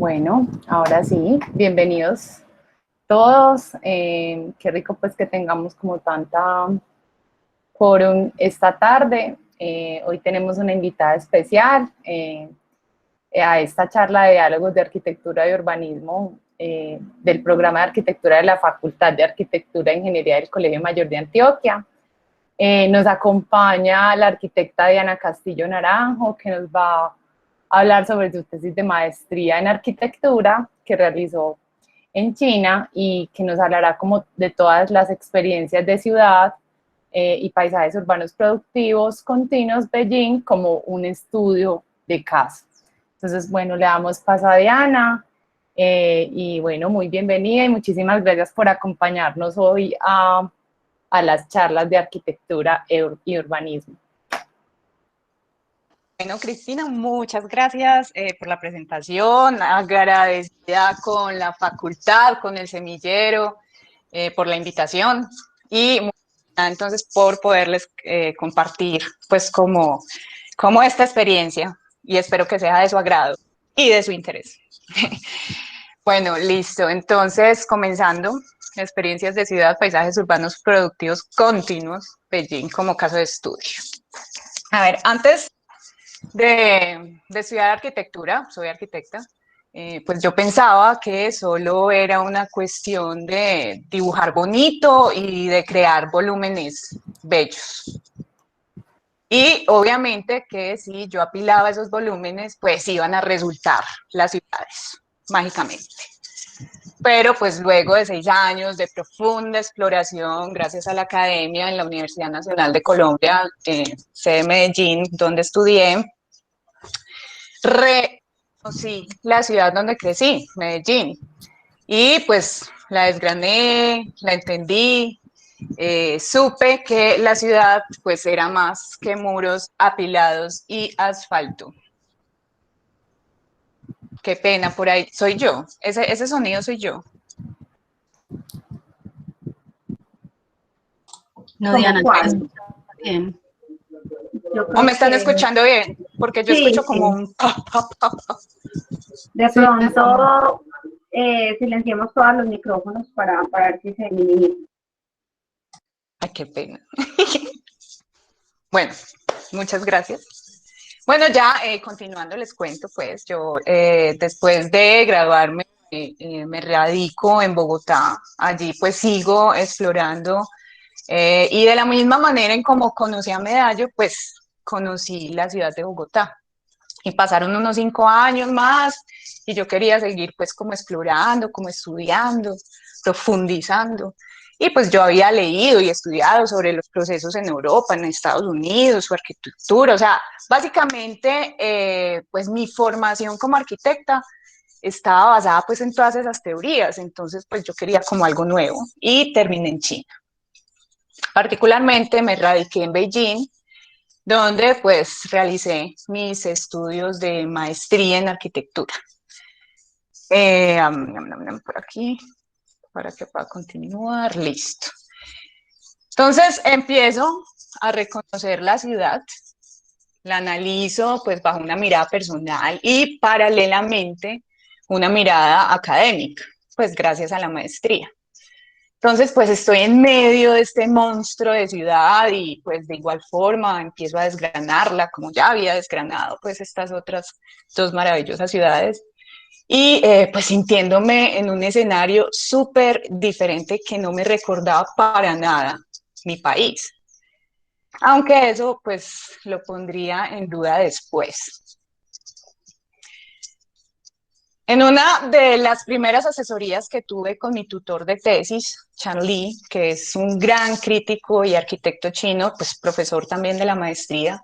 Bueno, ahora sí, bienvenidos todos. Qué rico pues que tengamos como tanta quórum esta tarde. Hoy tenemos una invitada especial a esta charla de diálogos de arquitectura y urbanismo del programa de arquitectura de la Facultad de Arquitectura e Ingeniería del Colegio Mayor de Antioquia. Nos acompaña la arquitecta Diana Castillo Naranjo, que nos va a hablar sobre su tesis de maestría en arquitectura que realizó en China y que nos hablará como de todas las experiencias de ciudad y paisajes urbanos productivos continuos Beijing como un estudio de caso. Entonces, bueno, le damos paso a Diana y bueno, muy bienvenida y muchísimas gracias por acompañarnos hoy a las charlas de arquitectura y urbanismo. Bueno, Cristina, muchas gracias por la presentación, agradecida con la facultad, con el semillero, por la invitación y entonces por poderles compartir pues como esta experiencia y espero que sea de su agrado y de su interés. Bueno, listo, entonces comenzando, experiencias de ciudad, paisajes urbanos productivos continuos, Beijing como caso de estudio. A ver, antes de estudiar arquitectura, soy arquitecta, pues yo pensaba que solo era una cuestión de dibujar bonito y de crear volúmenes bellos. Y obviamente que si yo apilaba esos volúmenes, pues iban a resultar las ciudades, mágicamente. Pero pues luego de 6 años de profunda exploración, gracias a la academia en la Universidad Nacional de Colombia, sede Medellín, donde estudié, reconocí la ciudad donde crecí, Medellín, y pues la desgrané, la entendí, supe que la ciudad pues era más que muros apilados y asfalto. Qué pena, por ahí soy yo, ese sonido soy yo. No, Diana, bien. ¿O me están escuchando bien? Porque yo escucho como un pop, pop, pop, pop. De pronto silenciamos todos los micrófonos para ver si se minimiza. Ay, qué pena. Bueno, muchas gracias. Bueno, ya continuando les cuento, pues yo después de graduarme me radico en Bogotá. Allí pues sigo explorando y de la misma manera en como conocí a Medallo, pues conocí la ciudad de Bogotá. Y pasaron unos 5 años más y yo quería seguir pues como explorando, como estudiando, profundizando. Y pues yo había leído y estudiado sobre los procesos en Europa, en Estados Unidos, su arquitectura, o sea, básicamente pues mi formación como arquitecta estaba basada pues en todas esas teorías, entonces pues yo quería como algo nuevo y terminé en China. Particularmente me radiqué en Beijing, donde pues realicé mis estudios de maestría en arquitectura. Por aquí, para que pueda continuar, listo. Entonces empiezo a reconocer la ciudad, la analizo pues bajo una mirada personal y paralelamente una mirada académica, pues gracias a la maestría. Entonces, pues estoy en medio de este monstruo de ciudad y pues de igual forma empiezo a desgranarla, como ya había desgranado pues estas otras 2 maravillosas ciudades y pues sintiéndome en un escenario súper diferente que no me recordaba para nada mi país. Aunque eso pues lo pondría en duda después. En una de las primeras asesorías que tuve con mi tutor de tesis, Chan Li, que es un gran crítico y arquitecto chino, pues profesor también de la maestría,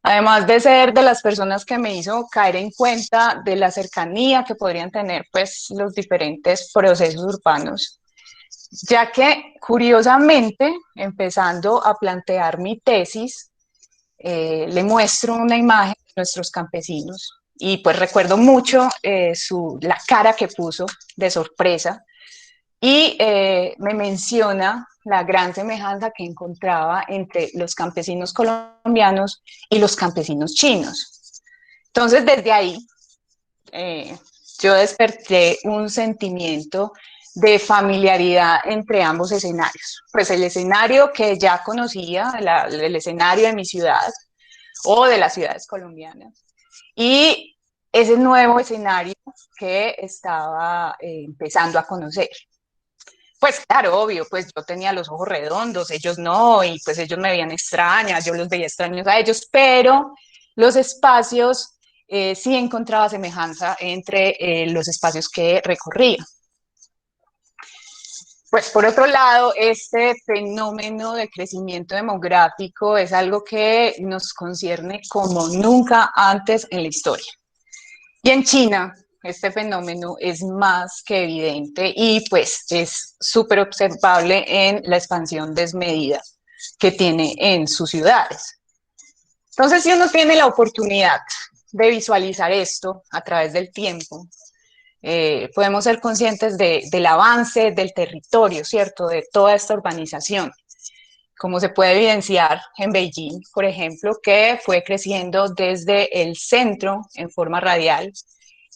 además de ser de las personas que me hizo caer en cuenta de la cercanía que podrían tener pues los diferentes procesos urbanos, ya que curiosamente, empezando a plantear mi tesis, le muestro una imagen de nuestros campesinos y pues recuerdo mucho la cara que puso de sorpresa y me menciona la gran semejanza que encontraba entre los campesinos colombianos y los campesinos chinos. Entonces desde ahí yo desperté un sentimiento de familiaridad entre ambos escenarios. Pues el escenario que ya conocía, el escenario de mi ciudad o de las ciudades colombianas, y ese nuevo escenario que estaba empezando a conocer. Pues claro, obvio, pues yo tenía los ojos redondos, ellos no, y pues ellos me veían extraña, yo los veía extraños a ellos, pero los espacios sí encontraba semejanza entre los espacios que recorría. Pues por otro lado, este fenómeno de crecimiento demográfico es algo que nos concierne como nunca antes en la historia. Y en China, este fenómeno es más que evidente y pues es súper observable en la expansión desmedida que tiene en sus ciudades. Entonces, si uno tiene la oportunidad de visualizar esto a través del tiempo, podemos ser conscientes del avance del territorio, ¿cierto? De toda esta urbanización, como se puede evidenciar en Beijing, por ejemplo, que fue creciendo desde el centro en forma radial,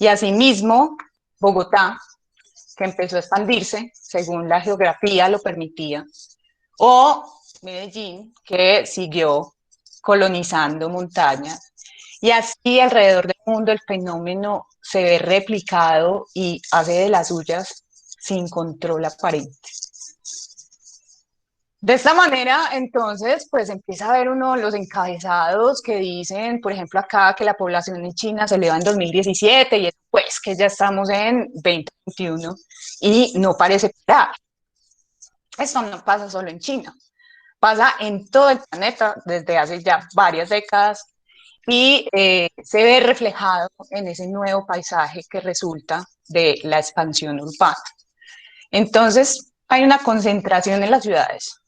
y asimismo Bogotá, que empezó a expandirse según la geografía lo permitía, o Medellín, que siguió colonizando montañas. Y así alrededor del mundo el fenómeno se ve replicado y hace de las suyas sin control aparente. De esta manera, entonces, pues empieza a ver uno los encabezados que dicen, por ejemplo, acá que la población en China se eleva en 2017 y pues que ya estamos en 2021 y no parece parar. Esto no pasa solo en China, pasa en todo el planeta desde hace ya varias décadas y se ve reflejado en ese nuevo paisaje que resulta de la expansión urbana. Entonces, hay una concentración en las ciudades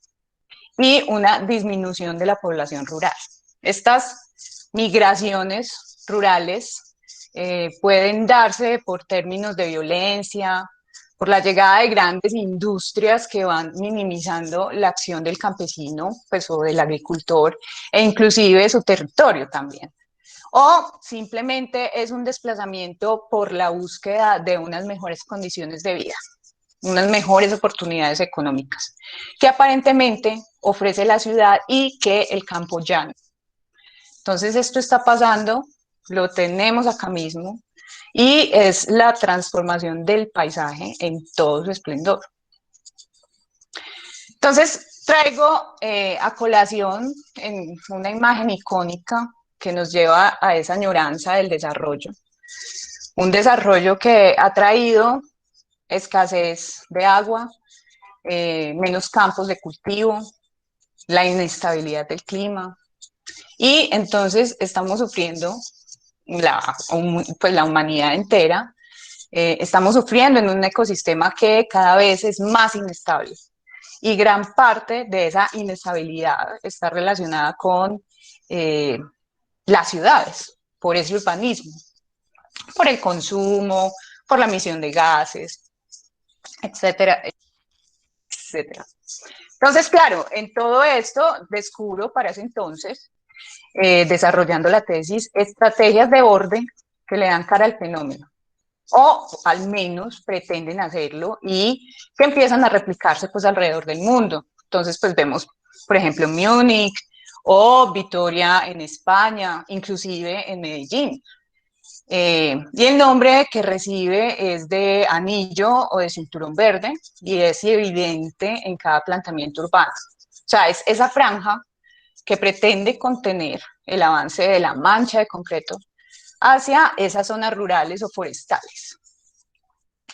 y una disminución de la población rural. Estas migraciones rurales pueden darse por términos de violencia, por la llegada de grandes industrias que van minimizando la acción del campesino, pues, o del agricultor, e inclusive su territorio también. O simplemente es un desplazamiento por la búsqueda de unas mejores condiciones de vida, unas mejores oportunidades económicas, que aparentemente ofrece la ciudad y que el campo llano. Entonces esto está pasando, lo tenemos acá mismo, y es la transformación del paisaje en todo su esplendor. Entonces traigo a colación en una imagen icónica que nos lleva a esa añoranza del desarrollo. Un desarrollo que ha traído escasez de agua, menos campos de cultivo, la inestabilidad del clima, y entonces estamos sufriendo, pues la humanidad entera, estamos sufriendo en un ecosistema que cada vez es más inestable, y gran parte de esa inestabilidad está relacionada con las ciudades, por ese urbanismo, por el consumo, por la emisión de gases, etcétera, etcétera. Entonces, claro, en todo esto descubro para ese entonces, desarrollando la tesis, estrategias de orden que le dan cara al fenómeno, o al menos pretenden hacerlo, y que empiezan a replicarse pues alrededor del mundo. Entonces, pues vemos, por ejemplo, Múnich o Vitoria en España, inclusive en Medellín. Y el nombre que recibe es de anillo o de cinturón verde, y es evidente en cada planteamiento urbano. O sea, es esa franja que pretende contener el avance de la mancha de concreto hacia esas zonas rurales o forestales.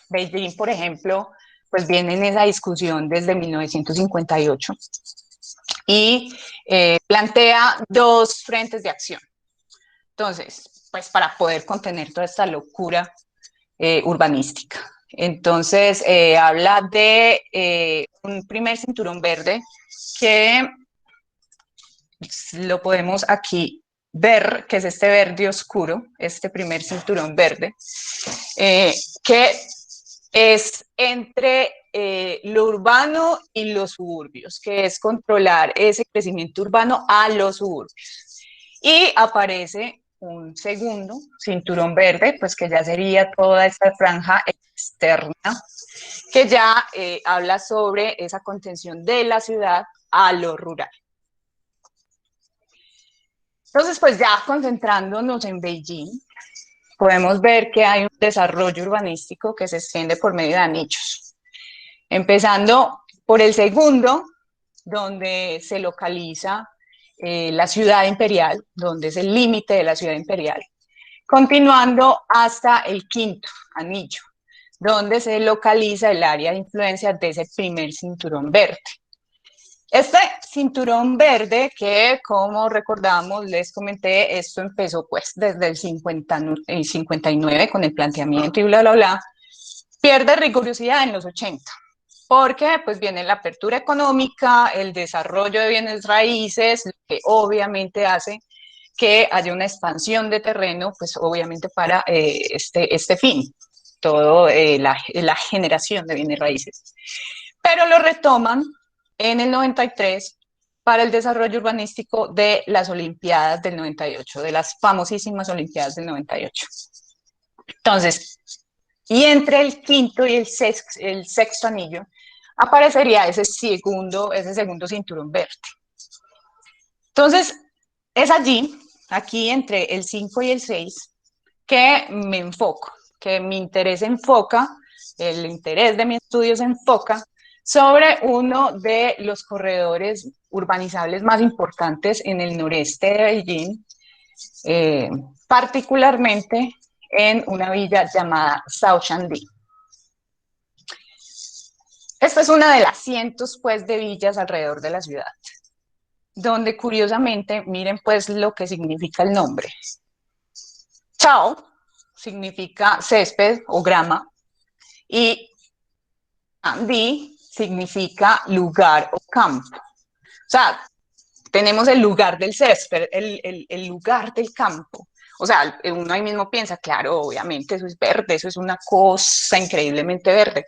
Beijing, por ejemplo, pues viene en esa discusión desde 1958 y plantea dos frentes de acción. Entonces, pues para poder contener toda esta locura urbanística. Entonces, habla de un primer cinturón verde que lo podemos aquí ver, que es este verde oscuro, este primer cinturón verde, que es entre lo urbano y los suburbios, que es controlar ese crecimiento urbano a los suburbios. Y aparece un segundo cinturón verde, pues que ya sería toda esta franja externa, que ya habla sobre esa contención de la ciudad a lo rural. Entonces, pues ya concentrándonos en Beijing, podemos ver que hay un desarrollo urbanístico que se extiende por medio de anillos. Empezando por el segundo, donde se localiza la ciudad imperial, donde es el límite de la ciudad imperial, continuando hasta el quinto anillo, donde se localiza el área de influencia de ese primer cinturón verde. Este cinturón verde, que como recordamos, les comenté, esto empezó pues desde el 59 con el planteamiento y bla, bla, bla, pierde rigurosidad en los 80. Porque pues viene la apertura económica, el desarrollo de bienes raíces, que obviamente hace que haya una expansión de terreno, pues obviamente para este fin, todo la generación de bienes raíces. Pero lo retoman en el 93 para el desarrollo urbanístico de las Olimpiadas del 98, de las famosísimas Olimpiadas del 98. Entonces, y entre el quinto y el sexto anillo, aparecería ese segundo cinturón verde. Entonces, es allí, aquí entre el 5 y el 6, que me enfoco, que mi interés enfoca, el interés de mi estudio se enfoca sobre uno de los corredores urbanizables más importantes en el noreste de Beijing, particularmente en una villa llamada Shaoxingdi. Esta es una de las cientos pues de villas alrededor de la ciudad, donde curiosamente, miren pues lo que significa el nombre. Chao significa césped o grama y Di significa lugar o campo. O sea, tenemos el lugar del césped, el lugar del campo. O sea, uno ahí mismo piensa, claro, obviamente eso es verde, eso es una cosa increíblemente verde.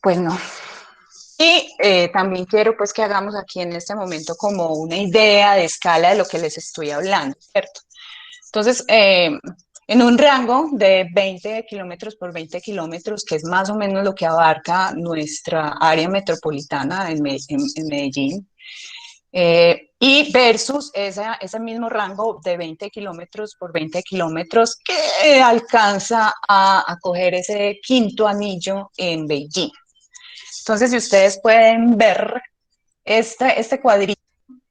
Pues no. Y también quiero pues que hagamos aquí en este momento como una idea de escala de lo que les estoy hablando, ¿cierto? Entonces, en un rango de 20 kilómetros por 20 kilómetros, que es más o menos lo que abarca nuestra área metropolitana en Medellín, y versus ese mismo rango de 20 kilómetros por 20 kilómetros que alcanza a coger ese quinto anillo en Beijing. Entonces, si ustedes pueden ver este cuadrito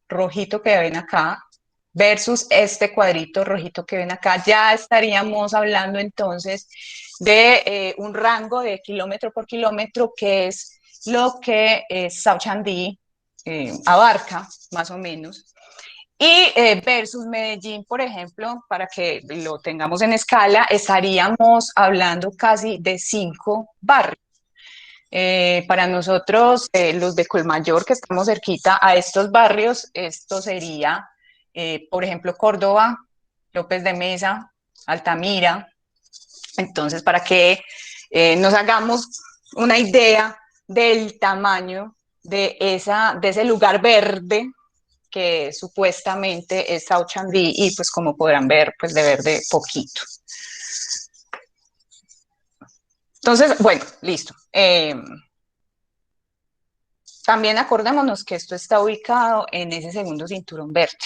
rojito que ven acá versus este cuadrito rojito que ven acá, ya estaríamos hablando entonces de un rango de kilómetro por kilómetro, que es lo que Shaoxingdi abarca, más o menos. Y versus Medellín, por ejemplo, para que lo tengamos en escala, estaríamos hablando casi de 5 barrios. Para nosotros, los de Colmayor, que estamos cerquita a estos barrios, esto sería, por ejemplo, Córdoba, López de Mesa, Altamira. Entonces, para que nos hagamos una idea del tamaño de ese lugar verde que supuestamente es Shaoxingdi, y pues como podrán ver, pues de verde poquito. Entonces, bueno, listo. También acordémonos que esto está ubicado en ese segundo cinturón verde.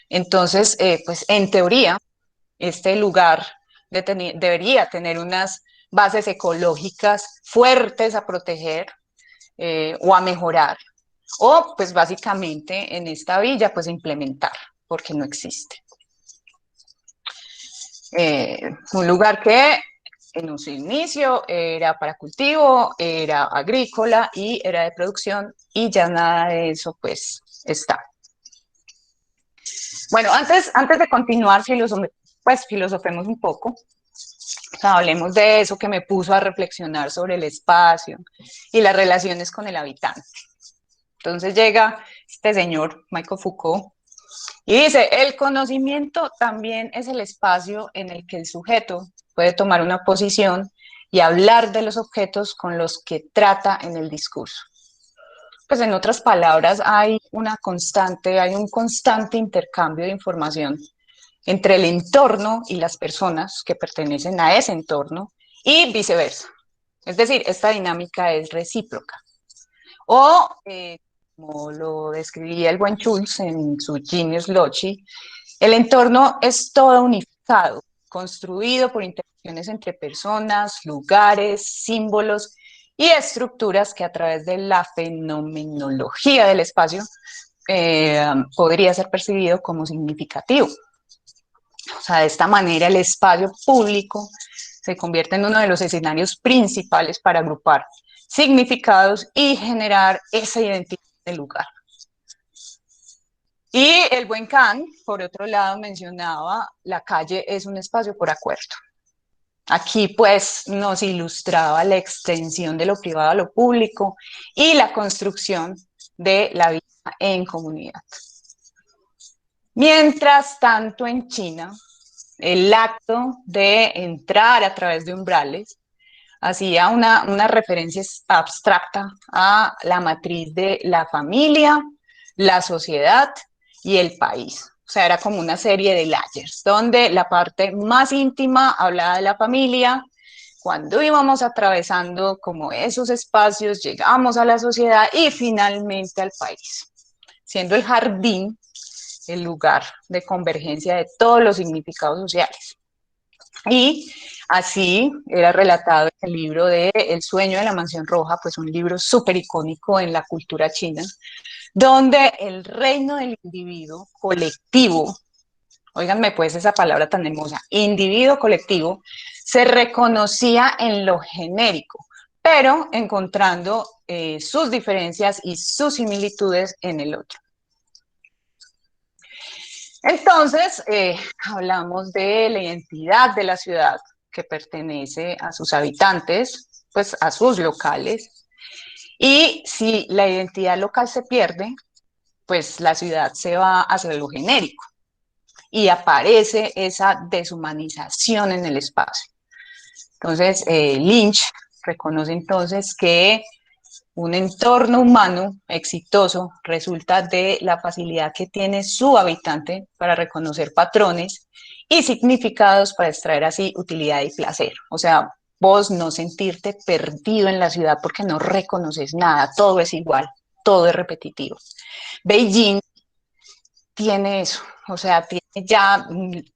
Entonces, pues en teoría, este lugar debería tener unas bases ecológicas fuertes a proteger o a mejorar. O, pues básicamente, en esta villa, pues implementar, porque no existe. Un lugar que en un inicio era para cultivo, era agrícola y era de producción, y ya nada de eso pues está. Bueno, antes de continuar, pues filosofemos un poco. O sea, hablemos de eso que me puso a reflexionar sobre el espacio y las relaciones con el habitante. Entonces llega este señor, Michael Foucault, y dice, el conocimiento también es el espacio en el que el sujeto puede tomar una posición y hablar de los objetos con los que trata en el discurso. Pues en otras palabras, hay un constante intercambio de información entre el entorno y las personas que pertenecen a ese entorno y viceversa. Es decir, esta dinámica es recíproca. O, como lo describía el buen Schultz en su Genius Loci, el entorno es todo unificado, construido por interacciones entre personas, lugares, símbolos y estructuras que a través de la fenomenología del espacio podría ser percibido como significativo. O sea, de esta manera el espacio público se convierte en uno de los escenarios principales para agrupar significados y generar esa identidad del lugar. Y el buen Kant, por otro lado, mencionaba la calle es un espacio por acuerdo. Aquí pues nos ilustraba la extensión de lo privado a lo público y la construcción de la vida en comunidad. Mientras tanto, en China, el acto de entrar a través de umbrales hacía una referencia abstracta a la matriz de la familia, la sociedad y el país. O sea, era como una serie de layers, donde la parte más íntima hablaba de la familia. Cuando íbamos atravesando como esos espacios, llegamos a la sociedad y finalmente al país, siendo el jardín el lugar de convergencia de todos los significados sociales. Y así era relatado en el libro de El sueño de la mansión roja, pues un libro súper icónico en la cultura china, donde el reino del individuo colectivo, óiganme pues esa palabra tan hermosa, individuo colectivo, se reconocía en lo genérico, pero encontrando sus diferencias y sus similitudes en el otro. Entonces, hablamos de la identidad de la ciudad que pertenece a sus habitantes, pues a sus locales, y si la identidad local se pierde, pues la ciudad se va hacia lo genérico y aparece esa deshumanización en el espacio. Entonces, Lynch reconoce entonces que un entorno humano exitoso resulta de la facilidad que tiene su habitante para reconocer patrones y significados para extraer así utilidad y placer. O sea, vos no sentirte perdido en la ciudad porque no reconoces nada, todo es igual, todo es repetitivo. Beijing tiene eso, o sea, tiene ya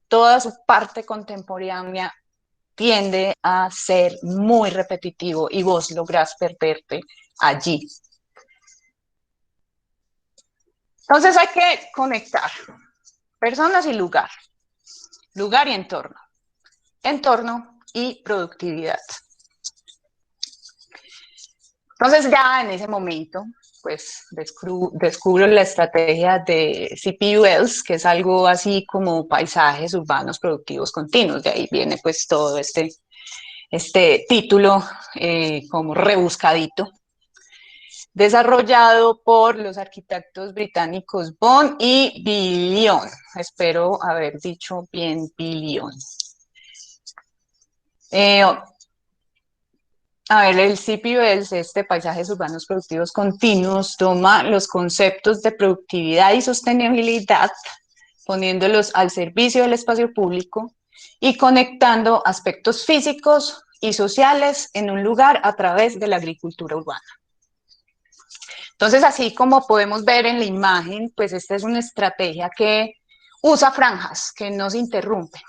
toda su parte contemporánea tiende a ser muy repetitivo y vos lográs perderte allí. Entonces hay que conectar personas y lugar, lugar y entorno y productividad. Entonces ya en ese momento, pues descubro la estrategia de C.P. Wells, que es algo así como paisajes urbanos productivos continuos. De ahí viene pues todo este título como rebuscadito, desarrollado por los arquitectos británicos Bond y Billion. Espero haber dicho bien Billion. A ver, el CPULS, Paisajes Urbanos Productivos Continuos, toma los conceptos de productividad y sostenibilidad, poniéndolos al servicio del espacio público y conectando aspectos físicos y sociales en un lugar a través de la agricultura urbana. Entonces, así como podemos ver en la imagen, pues esta es una estrategia que usa franjas que no se interrumpen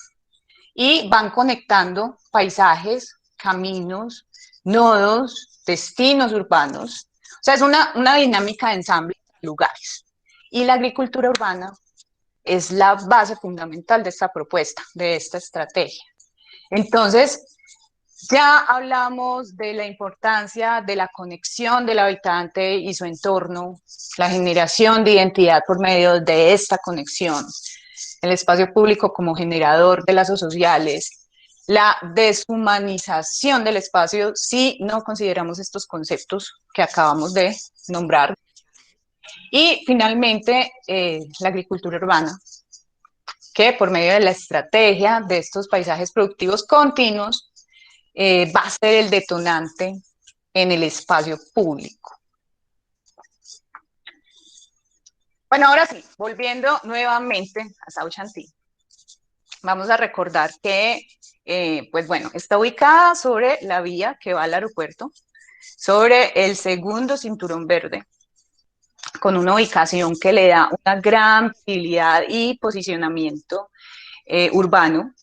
y van conectando paisajes, caminos, nodos, destinos urbanos. O sea, es una dinámica de ensamble de lugares. Y la agricultura urbana es la base fundamental de esta propuesta, de esta estrategia. Entonces, ya hablamos de la importancia de la conexión del habitante y su entorno, la generación de identidad por medio de esta conexión, el espacio público como generador de lazos sociales, la deshumanización del espacio si no consideramos estos conceptos que acabamos de nombrar, y finalmente la agricultura urbana, que por medio de la estrategia de estos paisajes productivos continuos va a ser el detonante en el espacio público. Bueno, ahora sí, volviendo nuevamente a Sauchanti, vamos a recordar que, pues bueno, está ubicada sobre la vía que va al aeropuerto, sobre el segundo cinturón verde, con una ubicación que le da una gran visibilidad y posicionamiento urbano.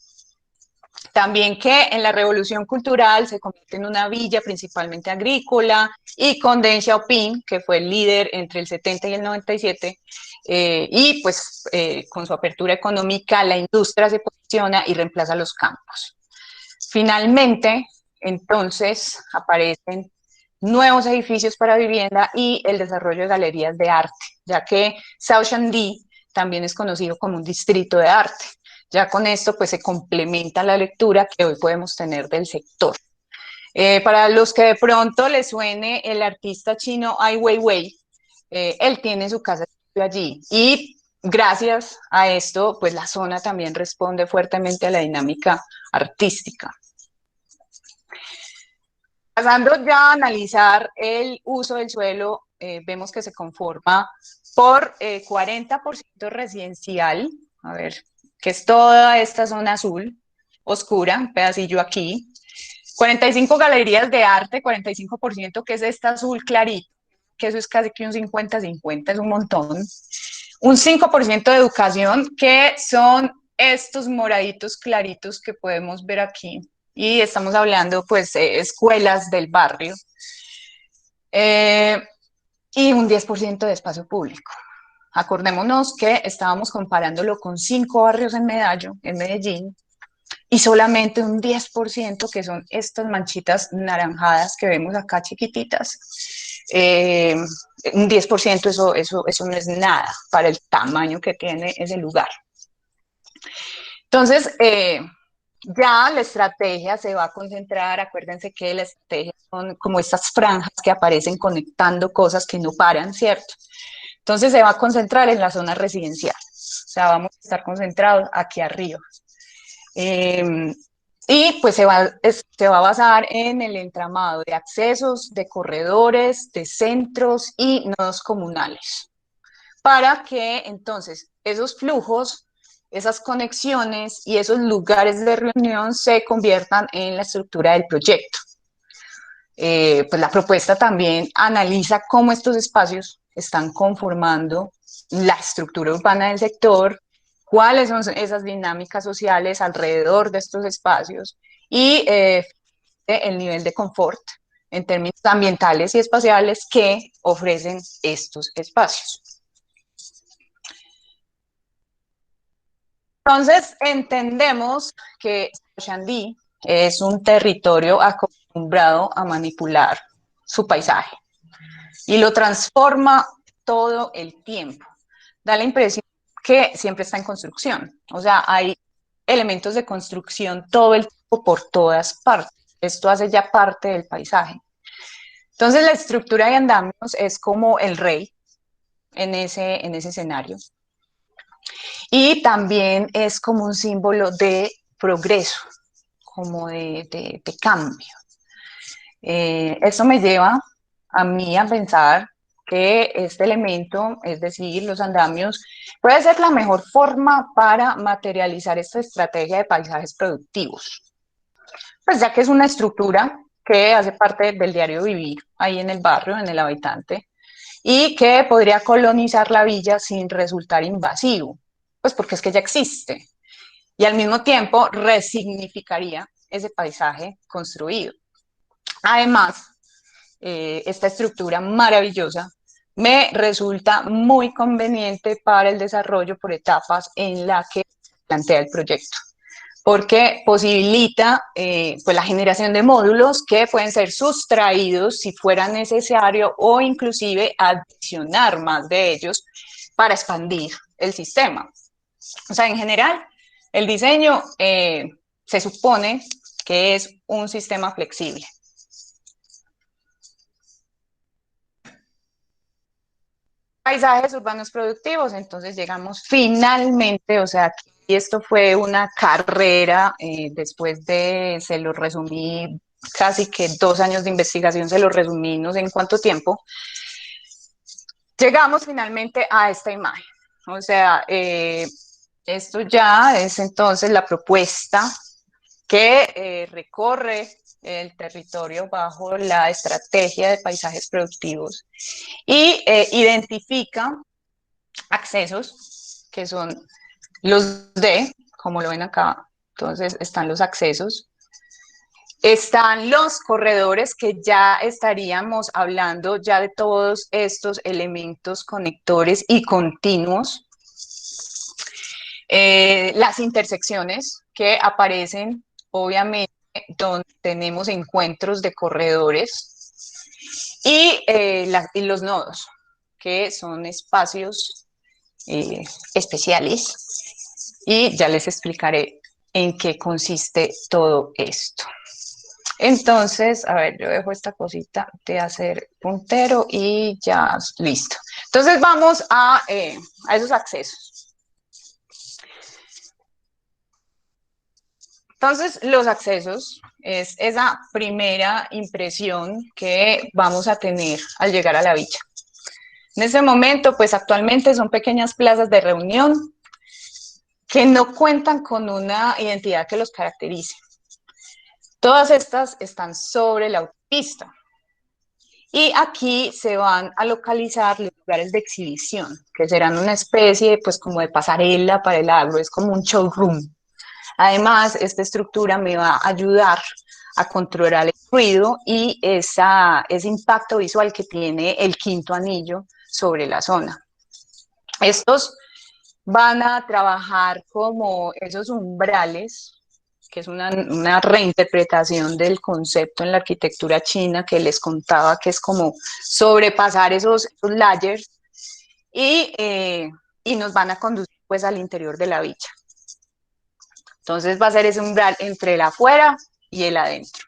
También que en la revolución cultural se convierte en una villa principalmente agrícola, y con Deng Xiaoping, que fue el líder entre el 70 y el 97, y pues con su apertura económica la industria se posiciona y reemplaza los campos. Finalmente, entonces aparecen nuevos edificios para vivienda y el desarrollo de galerías de arte, ya que Shaoxingdi también es conocido como un distrito de arte. Ya con esto pues se complementa la lectura que hoy podemos tener del sector. Para los que de pronto les suene el artista chino Ai Weiwei, él tiene su casa allí, y gracias a esto pues la zona también responde fuertemente a la dinámica artística. Pasando ya a analizar el uso del suelo, vemos que se conforma por 40% residencial, a ver, que es toda esta zona azul oscura, un pedacillo aquí, 45 galerías de arte, 45%, que es esta azul clarito, que eso es casi que un 50-50, es un montón, un 5% de educación, que son estos moraditos claritos que podemos ver aquí, y estamos hablando pues escuelas del barrio, y un 10% de espacio público. Acordémonos que estábamos comparándolo con 5 barrios en Medallo, en Medellín, y solamente un 10%, que son estas manchitas naranjadas que vemos acá chiquititas. Un 10%, eso no es nada para el tamaño que tiene ese lugar. Entonces, ya la estrategia se va a concentrar, acuérdense que la estrategia son como estas franjas que aparecen conectando cosas que no paran, ¿cierto? Entonces se va a concentrar en la zona residencial, o sea, vamos a estar concentrados aquí arriba. Y pues se va a basar en el entramado de accesos, de corredores, de centros y nodos comunales, para que entonces esos flujos, esas conexiones y esos lugares de reunión se conviertan en la estructura del proyecto. Pues la propuesta también analiza cómo estos espacios están conformando la estructura urbana del sector, cuáles son esas dinámicas sociales alrededor de estos espacios, y el nivel de confort en términos ambientales y espaciales que ofrecen estos espacios. Entonces, entendemos que Shaoxingdi es un territorio acostumbrado a manipular su paisaje y lo transforma todo el tiempo. Da la impresión que siempre está en construcción, o sea, hay elementos de construcción todo el tiempo por todas partes. Esto hace ya parte del paisaje. Entonces, la estructura de andamios es como el rey en ese escenario. Y también es como un símbolo de progreso, como de cambio. Esto me lleva a mí a pensar que este elemento, es decir, los andamios, puede ser la mejor forma para materializar esta estrategia de paisajes productivos. Pues ya que es una estructura que hace parte del diario vivir ahí en el barrio, en el habitante, y que podría colonizar la villa sin resultar invasivo, pues porque es que ya existe, y al mismo tiempo resignificaría ese paisaje construido. Además, esta estructura maravillosa me resulta muy conveniente para el desarrollo por etapas en la que plantea el proyecto, porque posibilita pues la generación de módulos que pueden ser sustraídos si fuera necesario, o inclusive adicionar más de ellos para expandir el sistema. O sea, en general, el diseño se supone que es un sistema flexible. Paisajes urbanos productivos, entonces llegamos finalmente, o sea, y esto fue una carrera, después de, se lo resumí, casi que 2 años de investigación, se lo resumí no sé en cuánto tiempo. llegamos finalmente a esta imagen. O sea, esto ya es entonces la propuesta que recorre el territorio bajo la estrategia de paisajes productivos y identifica accesos que son los D, como lo ven acá. Entonces están los accesos. Están los corredores, que ya estaríamos hablando ya de todos estos elementos conectores y continuos. Las intersecciones que aparecen, obviamente, donde tenemos encuentros de corredores. Y los nodos, que son espacios especiales. Y ya les explicaré en qué consiste todo esto. Entonces, a ver, yo dejo esta cosita de hacer puntero y ya, listo. Entonces vamos a esos accesos. Entonces, los accesos es esa primera impresión que vamos a tener al llegar a la villa. En ese momento, pues actualmente son pequeñas plazas de reunión que no cuentan con una identidad que los caracterice. Todas estas están sobre la autopista. Y aquí se van a localizar los lugares de exhibición, que serán una especie pues como de pasarela para el agro, es como un showroom. Además, esta estructura me va a ayudar a controlar el ruido y ese impacto visual que tiene el quinto anillo sobre la zona. Estos van a trabajar como esos umbrales, que es una reinterpretación del concepto en la arquitectura china que les contaba, que es como sobrepasar esos layers y nos van a conducir pues al interior de la villa. Entonces va a ser ese umbral entre el afuera y el adentro.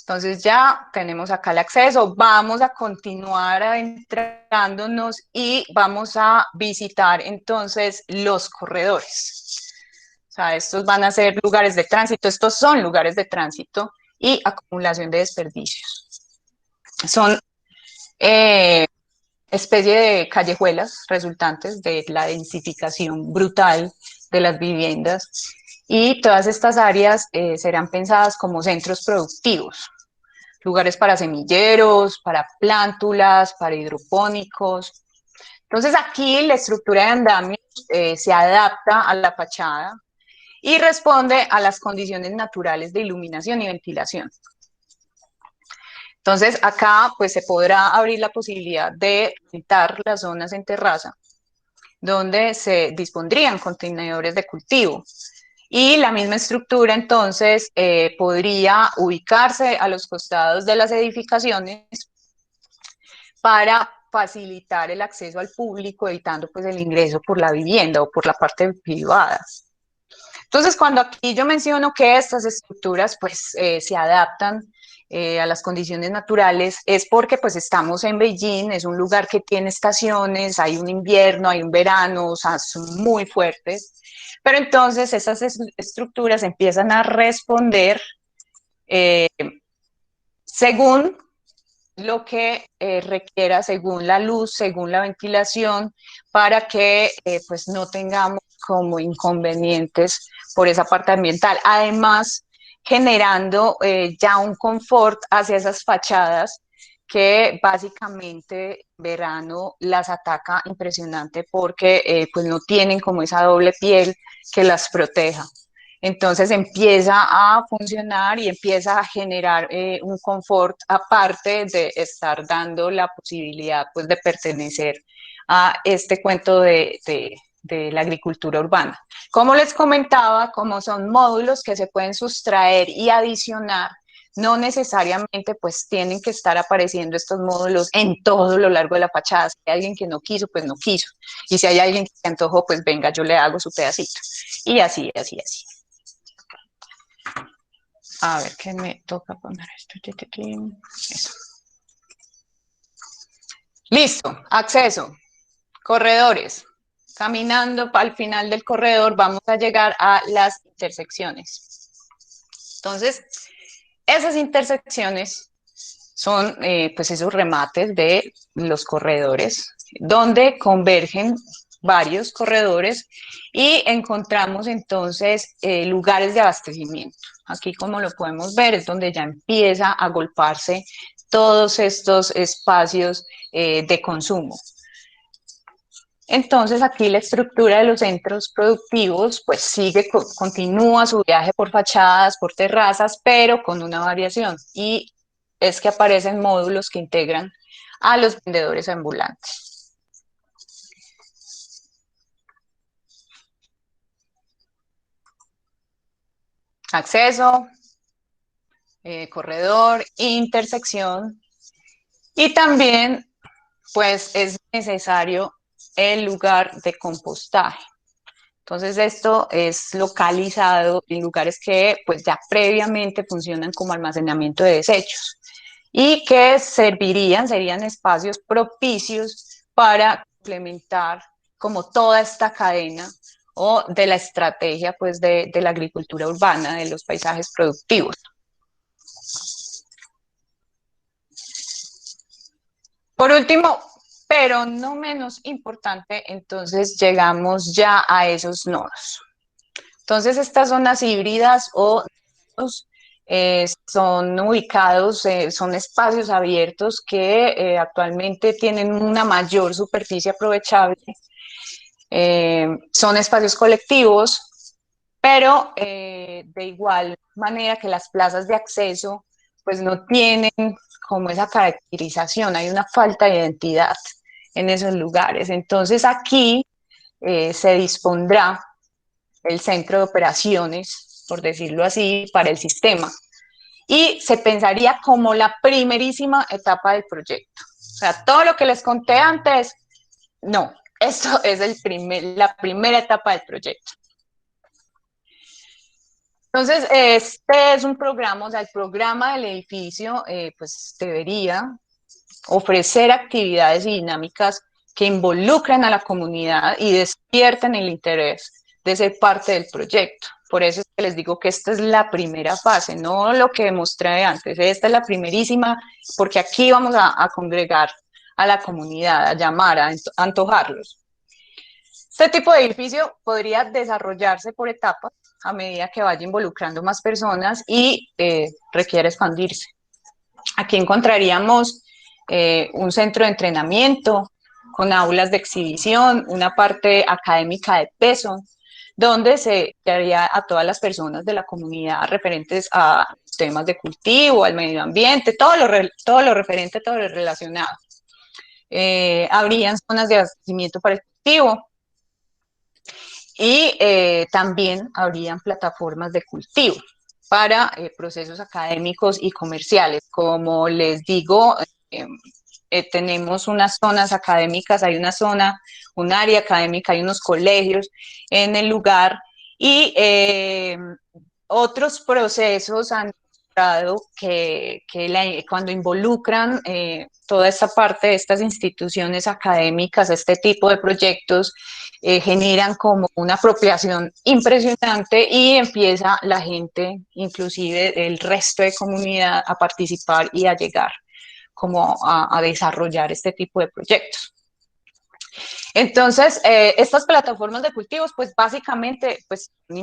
Entonces ya tenemos acá el acceso, vamos a continuar adentrándonos y vamos a visitar entonces los corredores. O sea, estos van a ser lugares de tránsito, estos son lugares de tránsito y acumulación de desperdicios. Son especie de callejuelas resultantes de la densificación brutal de las viviendas y todas estas áreas serán pensadas como centros productivos. Lugares para semilleros, para plántulas, para hidropónicos. Entonces aquí la estructura de andamios se adapta a la fachada y responde a las condiciones naturales de iluminación y ventilación. Entonces acá pues se podrá abrir la posibilidad de rentar las zonas en terraza, donde se dispondrían contenedores de cultivo. Y la misma estructura entonces podría ubicarse a los costados de las edificaciones para facilitar el acceso al público, evitando pues el ingreso por la vivienda o por la parte privada. Entonces, cuando aquí yo menciono que estas estructuras pues se adaptan a las condiciones naturales, es porque pues estamos en Beijing, es un lugar que tiene estaciones, hay un invierno, hay un verano, o sea, son muy fuertes, pero entonces esas estructuras empiezan a responder según lo que requiera, según la luz, según la ventilación, para que pues no tengamos como inconvenientes por esa parte ambiental. Además, generando ya un confort hacia esas fachadas que básicamente en verano las ataca impresionante porque pues no tienen como esa doble piel que las proteja. Entonces empieza a funcionar y empieza a generar un confort aparte de estar dando la posibilidad pues, de pertenecer a este cuento de la agricultura urbana. Como les comentaba, como son módulos que se pueden sustraer y adicionar, no necesariamente pues tienen que estar apareciendo estos módulos en todo lo largo de la fachada. Si hay alguien que no quiso, pues no quiso. Y si hay alguien que se antojó, pues venga, yo le hago su pedacito. Y así, así, así. A ver, ¿qué me toca poner esto? Eso. Listo, acceso, corredores. Caminando al final del corredor vamos a llegar a las intersecciones. Entonces, esas intersecciones son pues esos remates de los corredores, donde convergen varios corredores y encontramos entonces lugares de abastecimiento. Aquí, como lo podemos ver, es donde ya empieza a agolparse todos estos espacios de consumo. Entonces aquí la estructura de los centros productivos pues continúa su viaje por fachadas, por terrazas, pero con una variación, y es que aparecen módulos que integran a los vendedores ambulantes. Acceso, corredor, intersección, y también pues es necesario el lugar de compostaje. Entonces esto es localizado en lugares que pues ya previamente funcionan como almacenamiento de desechos y que serían espacios propicios para implementar como toda esta cadena o de la estrategia pues de la agricultura urbana, de los paisajes productivos. Por último, pero no menos importante, entonces llegamos ya a esos nodos. Entonces, estas zonas híbridas o nodos son ubicados, son espacios abiertos que actualmente tienen una mayor superficie aprovechable. Son espacios colectivos, pero de igual manera que las plazas de acceso, pues no tienen como esa caracterización, hay una falta de identidad en esos lugares. Entonces aquí se dispondrá el centro de operaciones, por decirlo así, para el sistema, y se pensaría como la primerísima etapa del proyecto. O sea, todo lo que les conté antes, no, esto es la primera etapa del proyecto. Entonces, este es un programa, o sea, el programa del edificio, pues debería ofrecer actividades y dinámicas que involucren a la comunidad y despierten el interés de ser parte del proyecto. Por eso es que les digo que esta es la primera fase, no lo que mostré antes. Esta es la primerísima, porque aquí vamos a congregar a la comunidad, a llamar, a antojarlos. Este tipo de edificio podría desarrollarse por etapas a medida que vaya involucrando más personas y requiere expandirse. Aquí encontraríamos un centro de entrenamiento con aulas de exhibición, una parte académica de peso, donde se daría a todas las personas de la comunidad referentes a temas de cultivo, al medio ambiente, todo lo referente, todo lo relacionado. Habrían zonas de abastecimiento para el cultivo y también habrían plataformas de cultivo para procesos académicos y comerciales. Como les digo, tenemos unas zonas académicas, hay una zona, un área académica, hay unos colegios en el lugar y otros procesos han demostrado que cuando involucran toda esta parte de estas instituciones académicas, este tipo de proyectos, generan como una apropiación impresionante y empieza la gente, inclusive el resto de comunidad, a participar y a llegar como a desarrollar este tipo de proyectos. Entonces, estas plataformas de cultivos, pues básicamente, pues un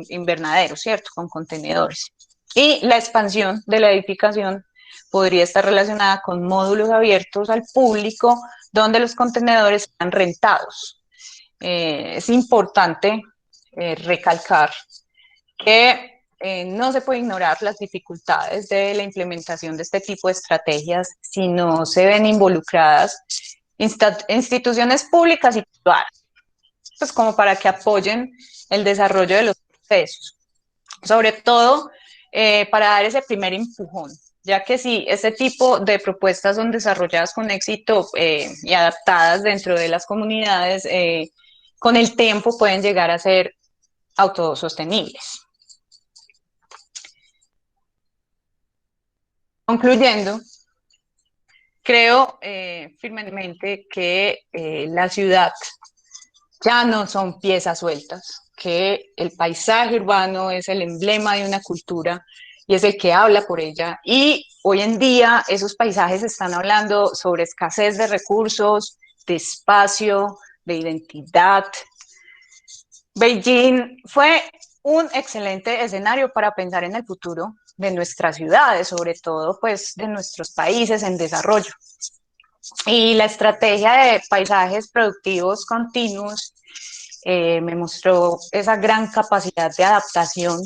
invernadero, ¿cierto? Con contenedores. Y la expansión de la edificación podría estar relacionada con módulos abiertos al público, donde los contenedores están rentados. Es importante recalcar que no se puede ignorar las dificultades de la implementación de este tipo de estrategias si no se ven involucradas instituciones públicas y privadas, pues como para que apoyen el desarrollo de los procesos, sobre todo para dar ese primer empujón, ya que si este tipo de propuestas son desarrolladas con éxito y adaptadas dentro de las comunidades, con el tiempo pueden llegar a ser autosostenibles. Concluyendo, creo firmemente que la ciudad ya no son piezas sueltas, que el paisaje urbano es el emblema de una cultura y es el que habla por ella. Y hoy en día esos paisajes están hablando sobre escasez de recursos, de espacio, de identidad. Beijing fue un excelente escenario para pensar en el futuro de nuestras ciudades, sobre todo pues de nuestros países en desarrollo. Y la estrategia de paisajes productivos continuos me mostró esa gran capacidad de adaptación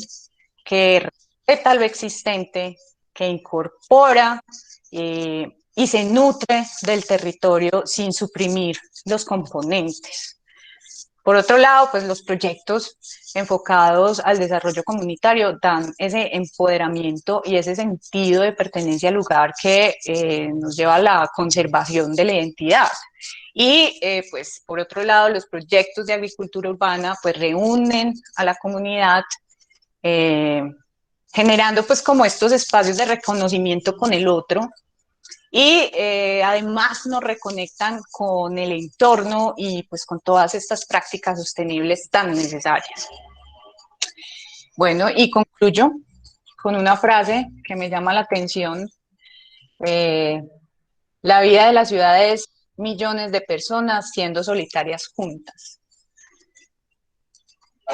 que respeta lo existente, que incorpora y se nutre del territorio sin suprimir los componentes. Por otro lado, pues los proyectos enfocados al desarrollo comunitario dan ese empoderamiento y ese sentido de pertenencia al lugar que nos lleva a la conservación de la identidad. Y pues por otro lado, los proyectos de agricultura urbana pues reúnen a la comunidad generando pues como estos espacios de reconocimiento con el otro y además nos reconectan con el entorno y pues con todas estas prácticas sostenibles tan necesarias. Bueno, y concluyo con una frase que me llama la atención. La vida de la ciudad es millones de personas siendo solitarias juntas.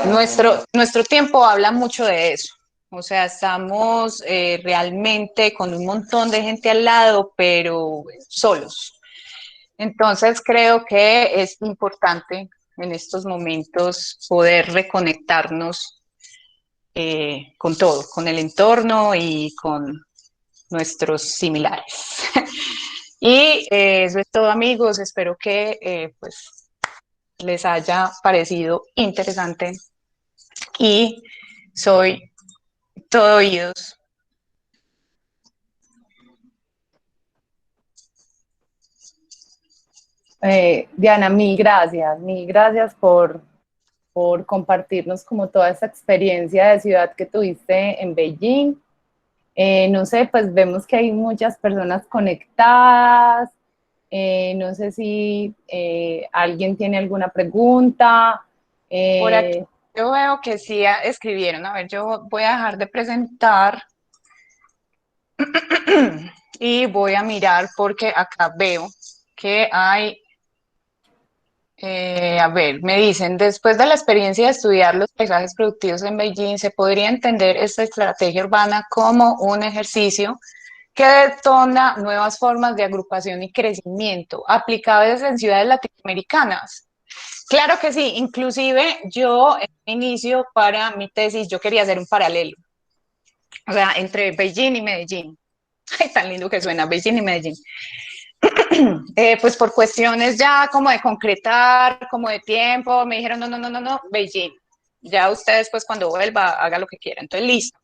Nuestro tiempo habla mucho de eso. O sea, estamos realmente con un montón de gente al lado, pero solos. Entonces creo que es importante en estos momentos poder reconectarnos con todo, con el entorno y con nuestros similares. Y eso es todo, amigos. Espero que pues les haya parecido interesante y soy todo oídos. Diana, mil gracias por compartirnos como toda esa experiencia de ciudad que tuviste en Beijing. No sé, pues vemos que hay muchas personas conectadas. No sé si alguien tiene alguna pregunta. Por aquí yo veo que sí escribieron. A ver, yo voy a dejar de presentar y voy a mirar porque acá veo que hay, a ver, me dicen, después de la experiencia de estudiar los paisajes productivos en Beijing, se podría entender esta estrategia urbana como un ejercicio que detona nuevas formas de agrupación y crecimiento aplicables en ciudades latinoamericanas. Claro que sí, inclusive yo en el inicio para mi tesis yo quería hacer un paralelo, o sea, entre Beijing y Medellín. Ay, tan lindo que suena, Beijing y Medellín. Pues por cuestiones ya como de concretar, como de tiempo, me dijeron, no, Beijing. Ya ustedes pues cuando vuelva haga lo que quiera, entonces listo.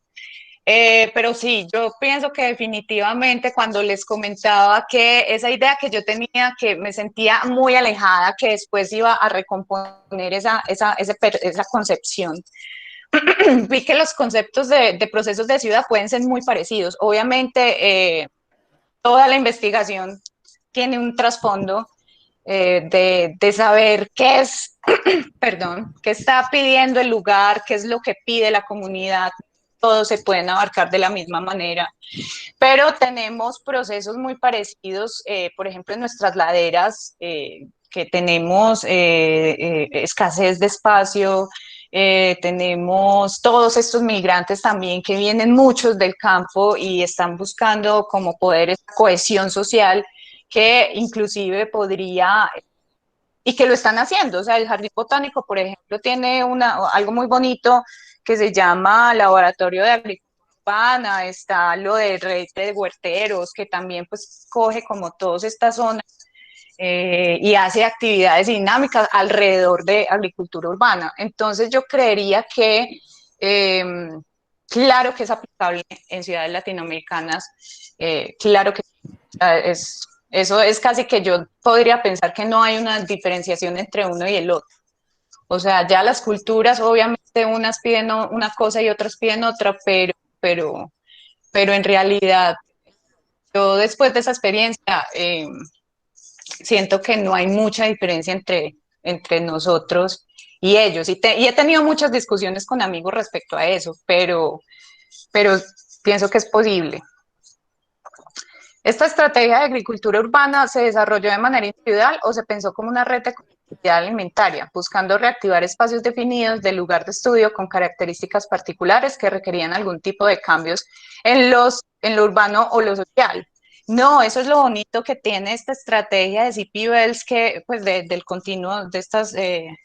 Pero sí, yo pienso que definitivamente cuando les comentaba que esa idea que yo tenía, que me sentía muy alejada, que después iba a recomponer esa concepción, vi que los conceptos de procesos de ciudad pueden ser muy parecidos. Obviamente, toda la investigación tiene un trasfondo de saber qué es, perdón, qué está pidiendo el lugar, qué es lo que pide la comunidad. Todos se pueden abarcar de la misma manera, pero tenemos procesos muy parecidos, por ejemplo, en nuestras laderas, que tenemos escasez de espacio, tenemos todos estos migrantes también que vienen muchos del campo y están buscando como poder esa cohesión social que inclusive podría, y que lo están haciendo. O sea, el Jardín Botánico, por ejemplo, tiene algo muy bonito que se llama Laboratorio de Agricultura Urbana, está lo de Red de Huerteros, que también pues coge como todas estas zonas y hace actividades dinámicas alrededor de agricultura urbana. Entonces yo creería que claro que es aplicable en ciudades latinoamericanas, claro que eso es casi que yo podría pensar que no hay una diferenciación entre uno y el otro. O sea, ya las culturas, obviamente unas piden una cosa y otras piden otra, pero, pero en realidad yo después de esa experiencia siento que no hay mucha diferencia entre nosotros y ellos. Y he tenido muchas discusiones con amigos respecto a eso, pero pienso que es posible. ¿Esta estrategia de agricultura urbana se desarrolló de manera individual o se pensó como una red de comunidad alimentaria, buscando reactivar espacios definidos del lugar de estudio con características particulares que requerían algún tipo de cambios en lo urbano o lo social? No, eso es lo bonito que tiene esta estrategia de CP Wells, que pues del continuo, de estas, de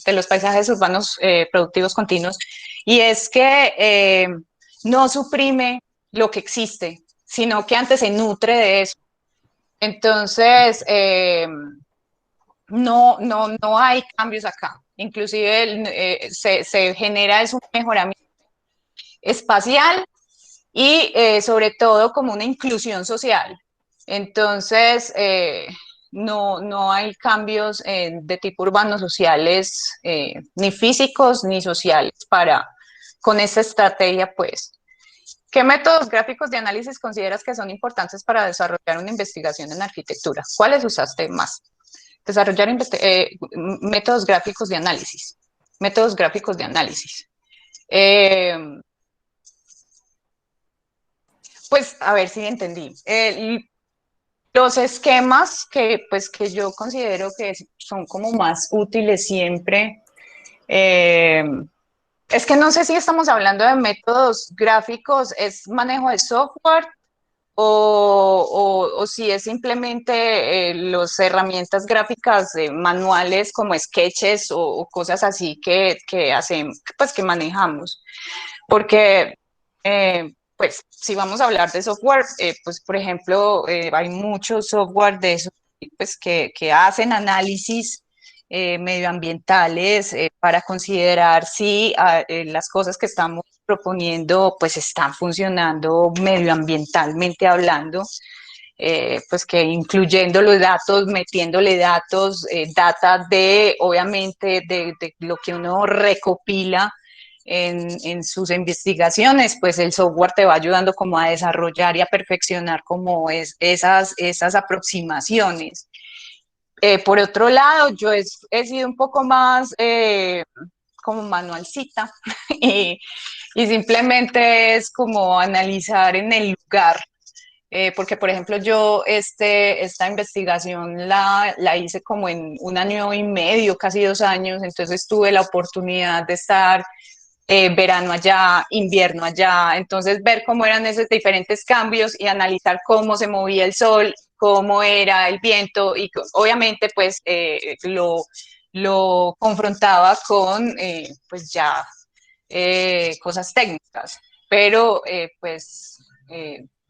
los paisajes urbanos productivos continuos, y es que no suprime lo que existe, sino que antes se nutre de eso. Entonces, no hay cambios acá. Inclusive se genera es un mejoramiento espacial y sobre todo como una inclusión social. Entonces, no hay cambios de tipo urbano sociales, ni físicos ni sociales con esta estrategia, pues. ¿Qué métodos gráficos de análisis consideras que son importantes para desarrollar una investigación en arquitectura? ¿Cuáles usaste más? Desarrollar métodos gráficos de análisis. Métodos gráficos de análisis. Pues a ver si entendí. Los esquemas que yo considero que son como más útiles siempre. Es que no sé si estamos hablando de métodos gráficos, es manejo de software o si es simplemente las herramientas gráficas manuales como sketches o cosas así que hacemos, pues que manejamos. Porque, pues, si vamos a hablar de software, pues, por ejemplo, hay muchos software de eso, pues, que hacen análisis medioambientales para considerar si las cosas que estamos proponiendo pues están funcionando medioambientalmente hablando, pues que incluyendo los datos, metiéndole datos, data de obviamente de lo que uno recopila en sus investigaciones, pues el software te va ayudando como a desarrollar y a perfeccionar como esas aproximaciones. Por otro lado, yo he sido un poco más como manualcita y simplemente es como analizar en el lugar. Porque, por ejemplo, yo esta investigación la hice como en 1 año y medio, casi 2 años, entonces tuve la oportunidad de estar verano allá, invierno allá, entonces ver cómo eran esos diferentes cambios y analizar cómo se movía el sol, cómo era el viento y obviamente pues lo confrontaba con pues ya cosas técnicas, pero pues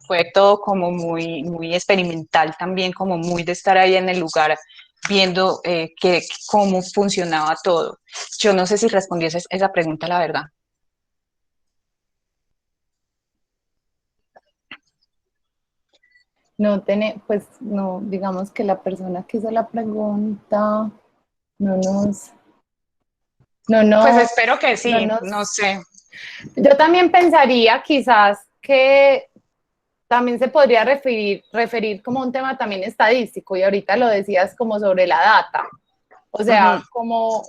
fue todo como muy experimental también, como muy de estar ahí en el lugar viendo cómo funcionaba todo. Yo no sé si respondí esa pregunta, la verdad. Pues no, digamos que la persona que hizo la pregunta no nos, no Pues nos, espero que no sí, nos. no sé. Yo también pensaría quizás que también se podría referir como un tema también estadístico, y ahorita lo decías como sobre la data. O sea, como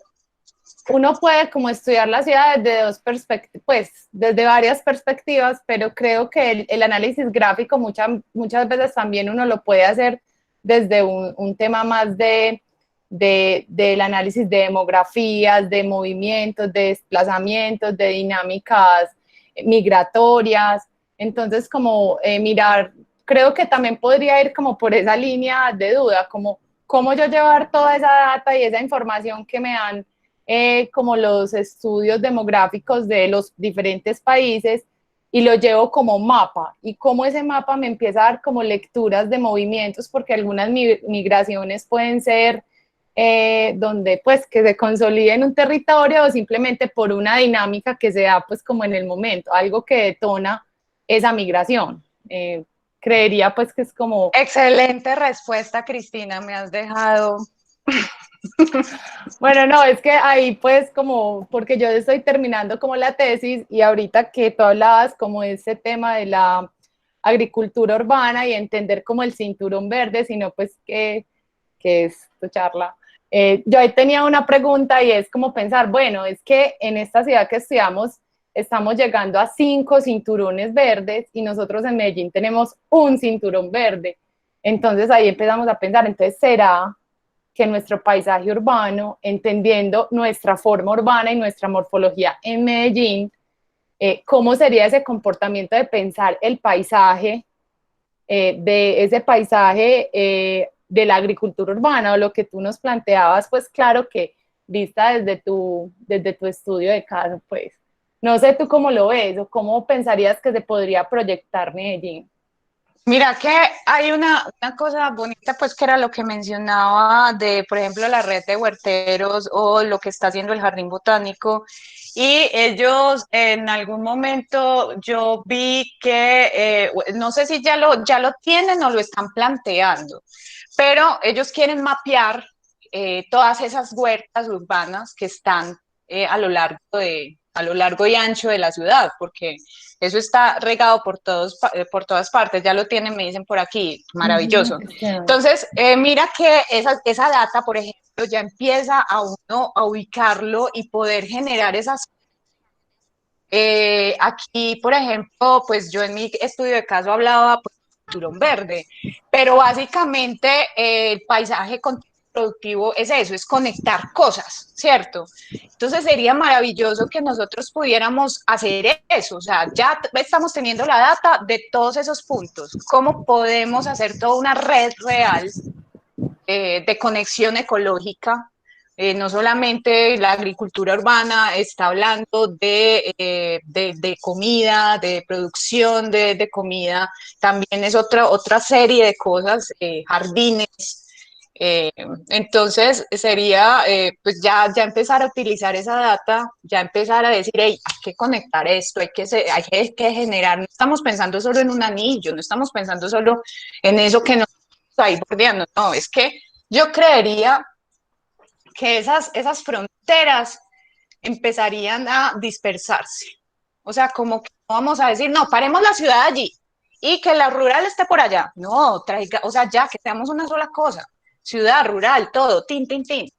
uno puede como estudiar la ciudad desde dos perspectivas, pues desde varias perspectivas, pero creo que el análisis gráfico muchas veces también uno lo puede hacer desde un tema más del análisis de demografías, de movimientos, de desplazamientos, de dinámicas migratorias. Entonces, como mirar, creo que también podría ir como por esa línea de duda, como cómo yo llevar toda esa data y esa información que me dan como los estudios demográficos de los diferentes países y lo llevo como mapa, y cómo ese mapa me empieza a dar como lecturas de movimientos, porque algunas migraciones pueden ser donde pues que se consolide en un territorio o simplemente por una dinámica que se da pues como en el momento, algo que detona esa migración. Creería pues que es como... Excelente respuesta, Cristina, me has dejado. Bueno, no, es que ahí pues como, porque yo estoy terminando como la tesis y ahorita que tú hablabas como de ese tema de la agricultura urbana y entender como el cinturón verde, sino pues que es tu charla. Yo ahí tenía una pregunta y es como pensar, bueno, es que en esta ciudad que estudiamos estamos llegando a 5 cinturones verdes y nosotros en Medellín tenemos un cinturón verde. Entonces ahí empezamos a pensar, entonces será que nuestro paisaje urbano, entendiendo nuestra forma urbana y nuestra morfología en Medellín, cómo sería ese comportamiento de pensar el paisaje, de ese paisaje de la agricultura urbana, o lo que tú nos planteabas, pues claro que vista desde tu estudio de caso, pues. No sé tú cómo lo ves o cómo pensarías que se podría proyectar Medellín. Mira que hay una cosa bonita, pues que era lo que mencionaba de, por ejemplo, la red de huerteros o lo que está haciendo el Jardín Botánico. Y ellos en algún momento yo vi que, no sé si ya lo tienen o lo están planteando, pero ellos quieren mapear todas esas huertas urbanas que están a lo largo y ancho de la ciudad, porque eso está regado por todas partes, ya lo tienen, me dicen por aquí, maravilloso. Entonces, mira que esa data, por ejemplo, ya empieza a uno a ubicarlo y poder generar esas. Aquí, por ejemplo, pues yo en mi estudio de caso hablaba pues, de cinturón verde, pero básicamente el paisaje productivo es eso, es conectar cosas, ¿cierto? Entonces sería maravilloso que nosotros pudiéramos hacer eso, o sea, ya estamos teniendo la data de todos esos puntos, ¿cómo podemos hacer toda una red real de conexión ecológica? No solamente la agricultura urbana está hablando de comida, de producción de comida, también es otra serie de cosas, jardines. Eh, entonces sería pues ya empezar a utilizar esa data, ya empezar a decir, hey, hay que conectar esto, hay que generar, no estamos pensando solo en un anillo, no estamos pensando solo en eso que nos está ahí bordeando, no, es que yo creería que esas fronteras empezarían a dispersarse. O sea, como que no vamos a decir, no, paremos la ciudad allí y que la rural esté por allá. No, traiga, o sea, ya que seamos una sola cosa, ciudad, rural, todo, tin, tin, tin.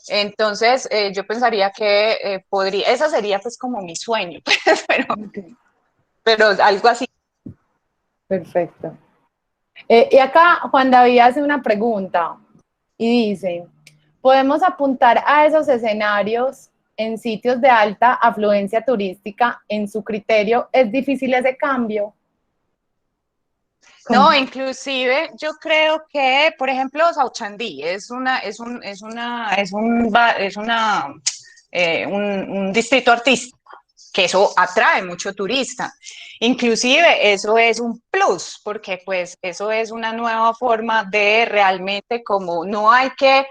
Entonces, yo pensaría que esa sería pues como mi sueño, pues, Okay. pero algo así. Perfecto. Y acá Juan David hace una pregunta y dice, ¿podemos apuntar a esos escenarios en sitios de alta afluencia turística? En su criterio, ¿es difícil ese cambio? No, inclusive yo creo que, por ejemplo, Sauchandí es un distrito artístico, que eso atrae mucho turista. Inclusive eso es un plus, porque pues eso es una nueva forma de realmente como no hay que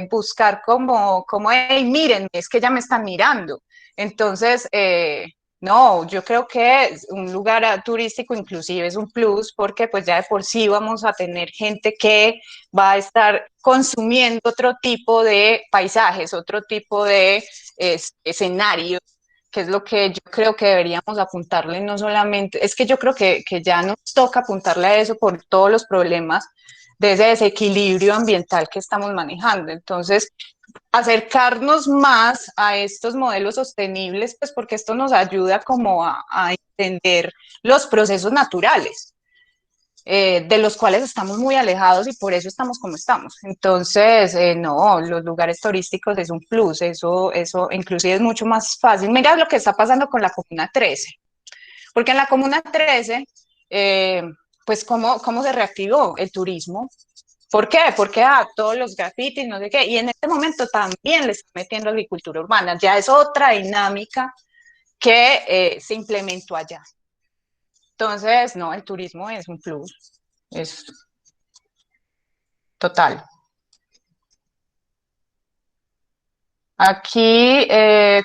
buscar como hey, miren, es que ya me están mirando. Entonces, no, yo creo que un lugar turístico inclusive es un plus porque pues ya de por sí vamos a tener gente que va a estar consumiendo otro tipo de paisajes, otro tipo de escenarios, que es lo que yo creo que deberíamos apuntarle, no solamente, es que yo creo que ya nos toca apuntarle a eso por todos los problemas de ese desequilibrio ambiental que estamos manejando. Entonces, acercarnos más a estos modelos sostenibles, pues porque esto nos ayuda como a entender los procesos naturales, de los cuales estamos muy alejados y por eso estamos como estamos. Entonces, no, los lugares turísticos es un plus, eso inclusive es mucho más fácil. Mira lo que está pasando con la Comuna 13, porque en la Comuna 13, pues cómo se reactivó el turismo. ¿Por qué? Porque todos los grafitis, no sé qué, y en este momento también le están metiendo agricultura urbana, ya es otra dinámica que se implementó allá. Entonces, no, el turismo es un plus, es total. Aquí,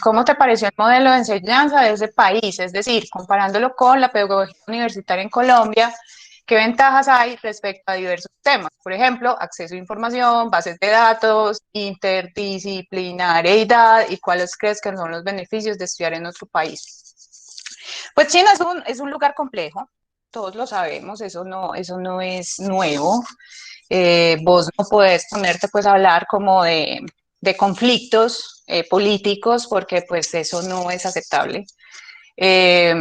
¿cómo te pareció el modelo de enseñanza de ese país? Es decir, comparándolo con la pedagogía universitaria en Colombia, ¿qué ventajas hay respecto a diversos temas? Por ejemplo, acceso a información, bases de datos, interdisciplinariedad, y cuáles crees que son los beneficios de estudiar en otro país. Pues China es un lugar complejo, todos lo sabemos, eso no es nuevo. Vos no podés ponerte pues a hablar como de conflictos políticos porque pues eso no es aceptable. Eh,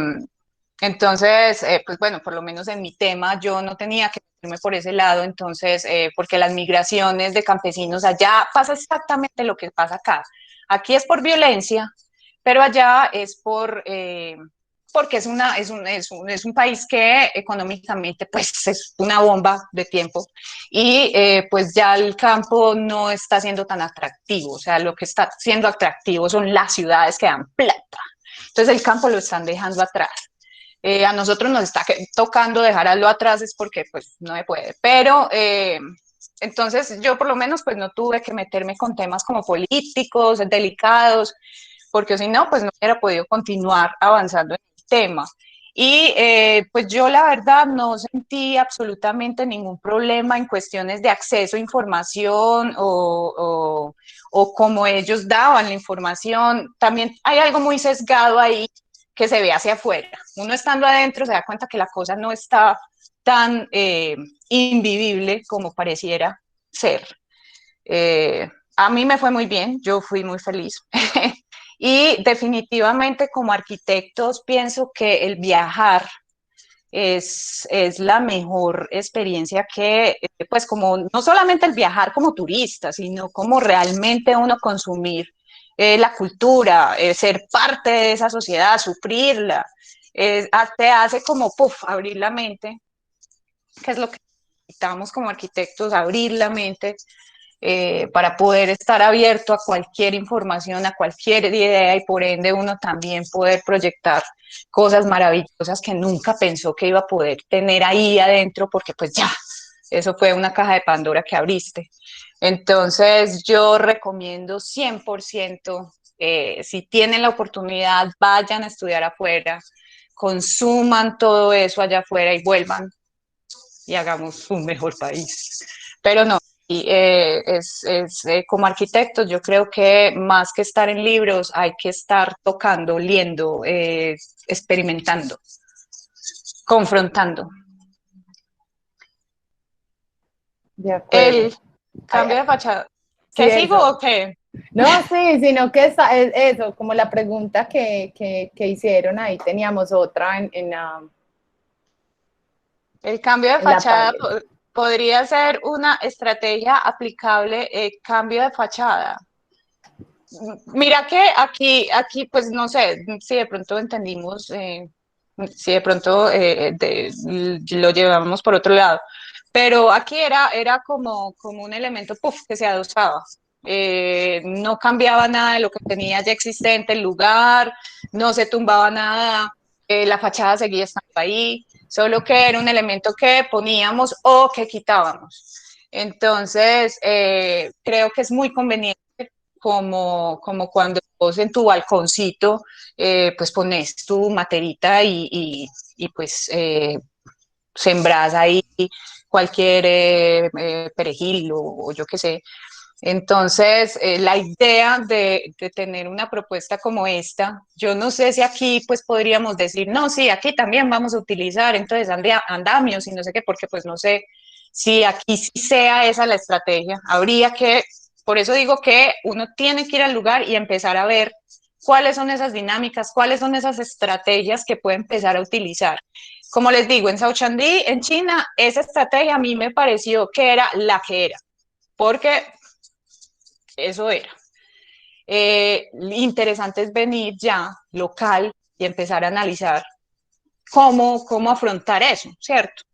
entonces, pues bueno, por lo menos en mi tema yo no tenía que irme por ese lado, entonces, porque las migraciones de campesinos allá pasa exactamente lo que pasa acá. Aquí es por violencia, pero allá es porque es un país que económicamente pues es una bomba de tiempo y pues ya el campo no está siendo tan atractivo, o sea, lo que está siendo atractivo son las ciudades que dan plata. Entonces el campo lo están dejando atrás. A nosotros nos está tocando dejarlo atrás es porque pues no se puede, pero entonces yo por lo menos pues no tuve que meterme con temas como políticos, delicados, porque si no pues no hubiera podido continuar avanzando en el tema. Y pues yo la verdad no sentí absolutamente ningún problema en cuestiones de acceso a información o cómo ellos daban la información. También hay algo muy sesgado ahí que se ve hacia afuera. Uno estando adentro se da cuenta que la cosa no está tan invivible como pareciera ser. A mí me fue muy bien, yo fui muy feliz. Y definitivamente como arquitectos pienso que el viajar es la mejor experiencia que, pues como no solamente el viajar como turista, sino como realmente uno consumir la cultura, ser parte de esa sociedad, sufrirla, te hace como, puff, abrir la mente, que es lo que necesitamos como arquitectos, abrir la mente para poder estar abierto a cualquier información, a cualquier idea y por ende uno también poder proyectar cosas maravillosas que nunca pensó que iba a poder tener ahí adentro porque pues ya, eso fue una caja de Pandora que abriste. Entonces yo recomiendo 100%, si tienen la oportunidad, vayan a estudiar afuera, consuman todo eso allá afuera y vuelvan y hagamos un mejor país. Pero no, y, como arquitectos yo creo que más que estar en libros hay que estar tocando, oliendo, experimentando, confrontando. De acuerdo. El cambio de fachada. Sí, ¿Qué sigo eso. o qué? No, sí, sino que es eso, como la pregunta que hicieron ahí, teníamos otra El cambio de en la fachada panel. podría ser una estrategia aplicable, cambio de fachada. Mira que aquí, pues no sé si de pronto entendimos, si de pronto lo llevamos por otro lado, pero aquí era como un elemento puff, que se adosaba. No cambiaba nada de lo que tenía ya existente, el lugar, no se tumbaba nada, la fachada seguía estando ahí, solo que era un elemento que poníamos o que quitábamos. Entonces, creo que es muy conveniente como cuando vos en tu balconcito, pues pones tu materita y pues sembras ahí cualquier perejil o yo qué sé. Entonces, la idea de tener una propuesta como esta, yo no sé si aquí pues podríamos decir, no, sí, aquí también vamos a utilizar entonces andamios y no sé qué, porque pues no sé si aquí sí sea esa la estrategia. Habría que, por eso digo que uno tiene que ir al lugar y empezar a ver cuáles son esas dinámicas, cuáles son esas estrategias que puede empezar a utilizar. Como les digo, en Sauchandí, en China, esa estrategia a mí me pareció que era la que era, porque eso era. Interesante es venir ya local y empezar a analizar cómo afrontar eso, ¿cierto?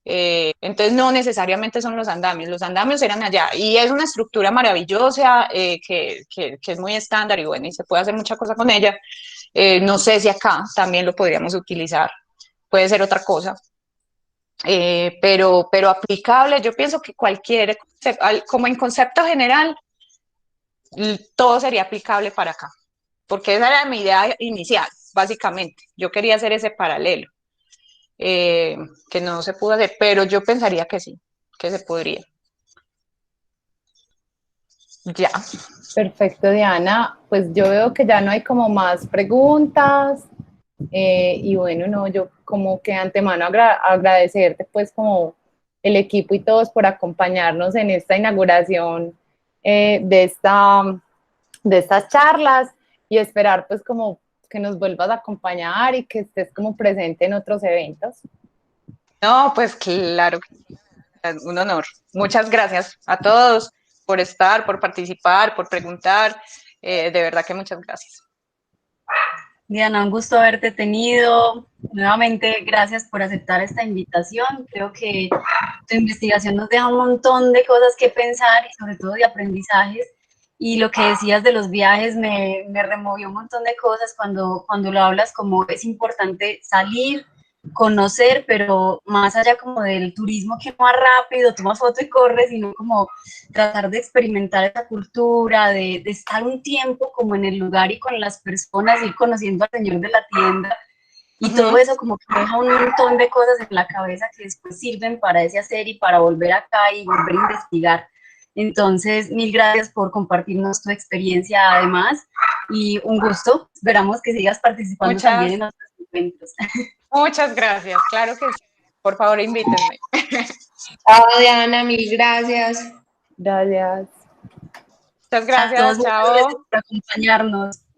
Entonces no necesariamente son los andamios eran allá y es una estructura maravillosa que es muy estándar y bueno, y se puede hacer mucha cosa con ella. No sé si acá también lo podríamos utilizar, puede ser otra cosa, pero aplicable, yo pienso que cualquier, como en concepto general, todo sería aplicable para acá, porque esa era mi idea inicial, básicamente. Yo quería hacer ese paralelo, eh, que no se pudo hacer, pero yo pensaría que sí, que se podría. Ya. Perfecto, Diana. Pues yo veo que ya no hay como más preguntas. Y bueno, no, yo como que antemano agradecerte pues como el equipo y todos por acompañarnos en esta inauguración de estas charlas y esperar pues como que nos vuelvas a acompañar y que estés como presente en otros eventos. No, pues claro, un honor. Muchas gracias a todos por estar, por participar, por preguntar. De verdad que muchas gracias. Diana, un gusto haberte tenido. Nuevamente, gracias por aceptar esta invitación. Creo que tu investigación nos deja un montón de cosas que pensar y sobre todo de aprendizajes. Y lo que decías de los viajes me removió un montón de cosas cuando lo hablas, como es importante salir, conocer, pero más allá como del turismo que va rápido, toma foto y corre, sino como tratar de experimentar esa cultura, de estar un tiempo como en el lugar y con las personas, ir conociendo al señor de la tienda, y todo eso como que deja un montón de cosas en la cabeza que después sirven para ese hacer y para volver acá y volver a investigar. Entonces, mil gracias por compartirnos tu experiencia además, y un gusto. Esperamos que sigas participando también en nuestros encuentros. Muchas gracias, claro que sí. Por favor, invítenme. Chao, Diana, mil gracias. Gracias. Muchas gracias, A todos, chao. muchas gracias por acompañarnos.